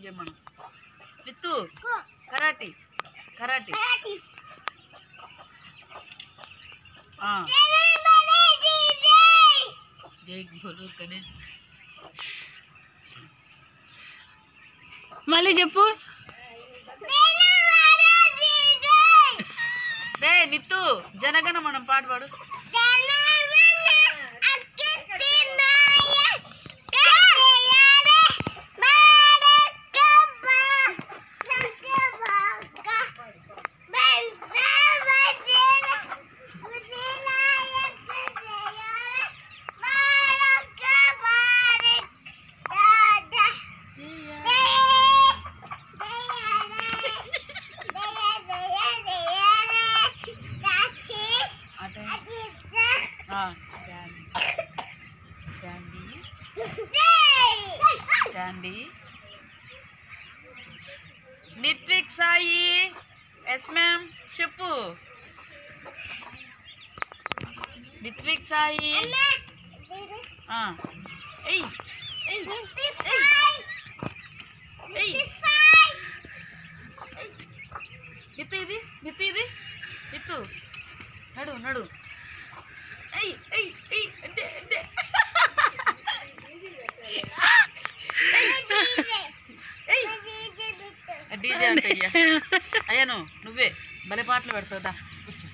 చేయమను. నిత్తు karate karate. జై బోలో గణేష్. మళ్ళీ చెప్పు. రే నిత్తు జనగణ మనం పాట పాడు. నిత్విక్ సాయి. ఎస్ మ్యామ్ చెప్పు. నిత్విక్ సాయి. నిత్తు ఇది నిత్తు ఇది నిత్తు నడు నడు. అంటే అంటే డీజే అంటే అయ్యా నువ్వే భలే పాటలు పెడతావుదా కూర్చో.